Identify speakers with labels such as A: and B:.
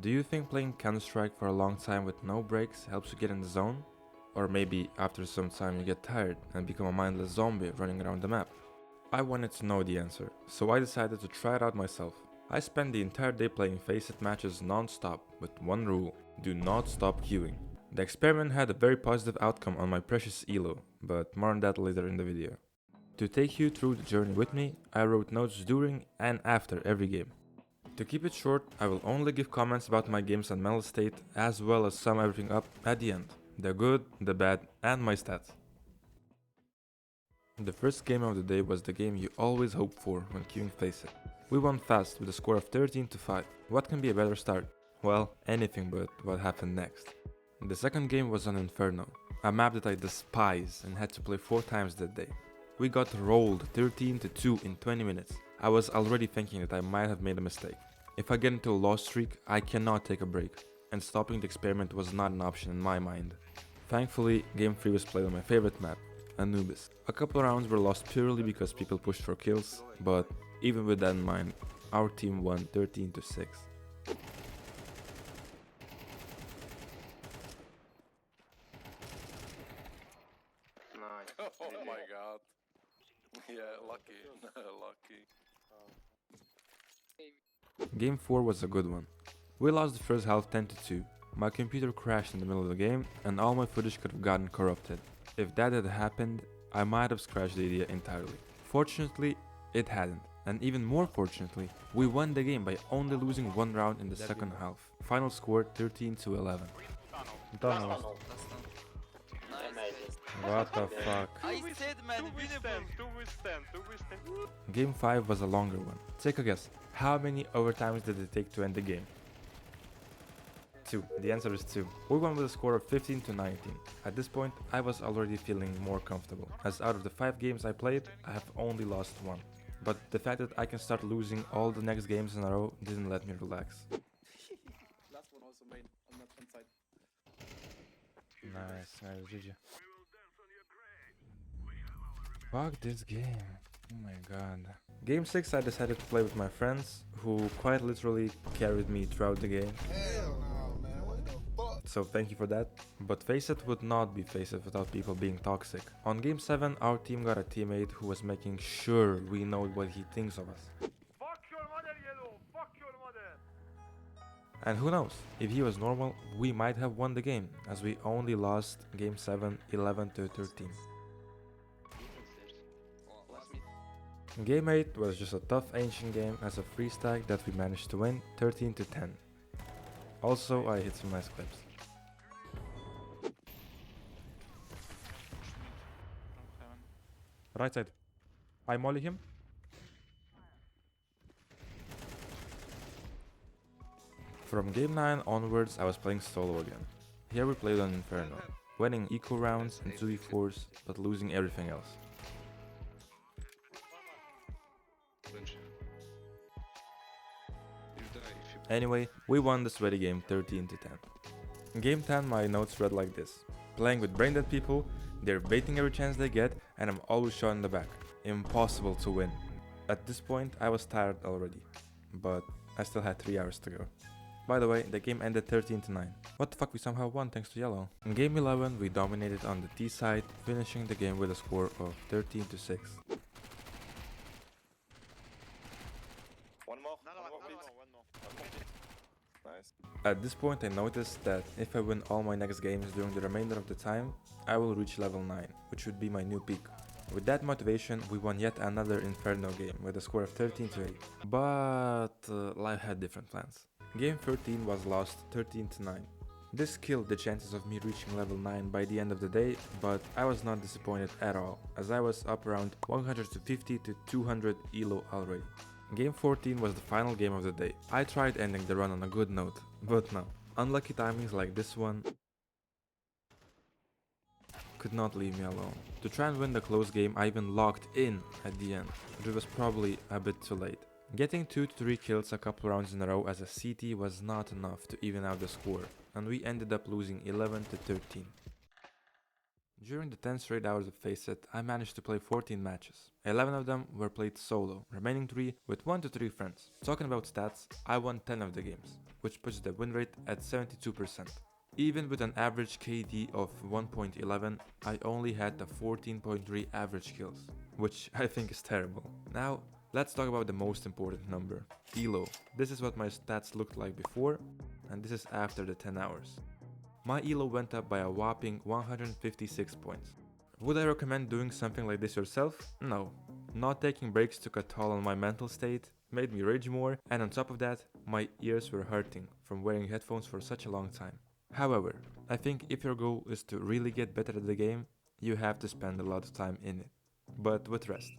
A: Do you think playing Counter-Strike for a long time with no breaks helps you get in the zone? Or maybe after some time you get tired and become a mindless zombie running around the map? I wanted to know the answer, so I decided to try it out myself. I spent the entire day playing Faceit matches non-stop with one rule: do not stop queuing. The experiment had a very positive outcome on my precious elo, but more on that later in the video. To take you through the journey with me, I wrote notes during and after every game. To keep it short, I will only give comments about my games and mental state, as well as sum everything up at the end: the good, the bad, and my stats. The first game of the day was the game you always hope for when queuing Faceit. We won fast with a score of 13-5. What can be a better start? Well, anything but what happened next. The second game was on Inferno, a map that I despise and had to play 4 times that day. We got rolled 13-2 in 20 minutes. I was already thinking that I might have made a mistake. If I get into a loss streak, I cannot take a break, and stopping the experiment was not an option in my mind. Thankfully, game 3 was played on my favorite map, Anubis. A couple rounds were lost purely because people pushed for kills, but even with that in mind, our team won 13-6.
B: Oh my god. Yeah, lucky. Lucky.
A: Game 4 was a good one. We lost the first half 10-2. My computer crashed in the middle of the game and all my footage could have gotten corrupted. If that had happened, I might have scratched the idea entirely. Fortunately, it hadn't. And even more fortunately, we won the game by only losing one round in the second half. Final score 13-11. Tunnel. What the fuck?
C: I said, man,
B: Two withstand.
A: Game 5 was a longer one. Take a guess. How many overtimes did it take to end the game? 2. The answer is 2. We won with a score of 15-19. At this point, I was already feeling more comfortable, as out of the 5 games I played, I have only lost 1. But the fact that I can start losing all the next games in a row didn't let me relax.
D: Last one also main on that one side.
A: Nice, GG. Fuck this game. Oh my god. Game 6 I decided to play with my friends, who quite literally carried me throughout the game.
D: Hell no, man. What the fuck?
A: So thank you for that. But Faceit would not be Faceit without people being toxic. On game 7 our team got a teammate who was making sure we know what he thinks of us.
B: Fuck your mother, Yellow! Fuck your mother!
A: And who knows, if he was normal, we might have won the game, as we only lost game 7 11-13. Game 8 was just a tough ancient game as a free stack that we managed to win 13-10. Also, I hit some nice clips. Right side. I molly him. From game 9 onwards I was playing solo again. Here we played on Inferno, winning eco rounds and 2v4s, but losing everything else. Anyway, we won the sweaty game 13-10. In game 10 my notes read like this: playing with brain dead people, they're baiting every chance they get, and I'm always shot in the back. Impossible to win. At this point I was tired already, but I still had 3 hours to go. By the way, the game ended 13-9. What the fuck, we somehow won thanks to yellow. In game 11 we dominated on the T side, finishing the game with a score of 13-6.
B: One more. Nice.
A: At this point I noticed that if I win all my next games during the remainder of the time, I will reach level 9, which would be my new peak. With that motivation, we won yet another Inferno game with a score of 13-8. But life had different plans. Game 13 was lost 13-9. This killed the chances of me reaching level 9 by the end of the day, but I was not disappointed at all, as I was up around 150-200 elo already. Game 14 was the final game of the day. I tried ending the run on a good note, but no. Unlucky timings like this one could not leave me alone. To try and win the close game, I even locked in at the end, but it was probably a bit too late. Getting 2-3 kills a couple rounds in a row as a CT was not enough to even out the score, and we ended up losing 11-13. During the 10 straight hours of Faceit, I managed to play 14 matches. 11 of them were played solo, remaining 3 with 1 to 3 friends. Talking about stats, I won 10 of the games, which puts the win rate at 72%. Even with an average KD of 1.11, I only had the 14.3 average kills, which I think is terrible. Now, let's talk about the most important number, ELO. This is what my stats looked like before, and this is after the 10 hours. My ELO went up by a whopping 156 points. Would I recommend doing something like this yourself? No. Not taking breaks took a toll on my mental state, made me rage more, and on top of that, my ears were hurting from wearing headphones for such a long time. However, I think if your goal is to really get better at the game, you have to spend a lot of time in it, but with rest.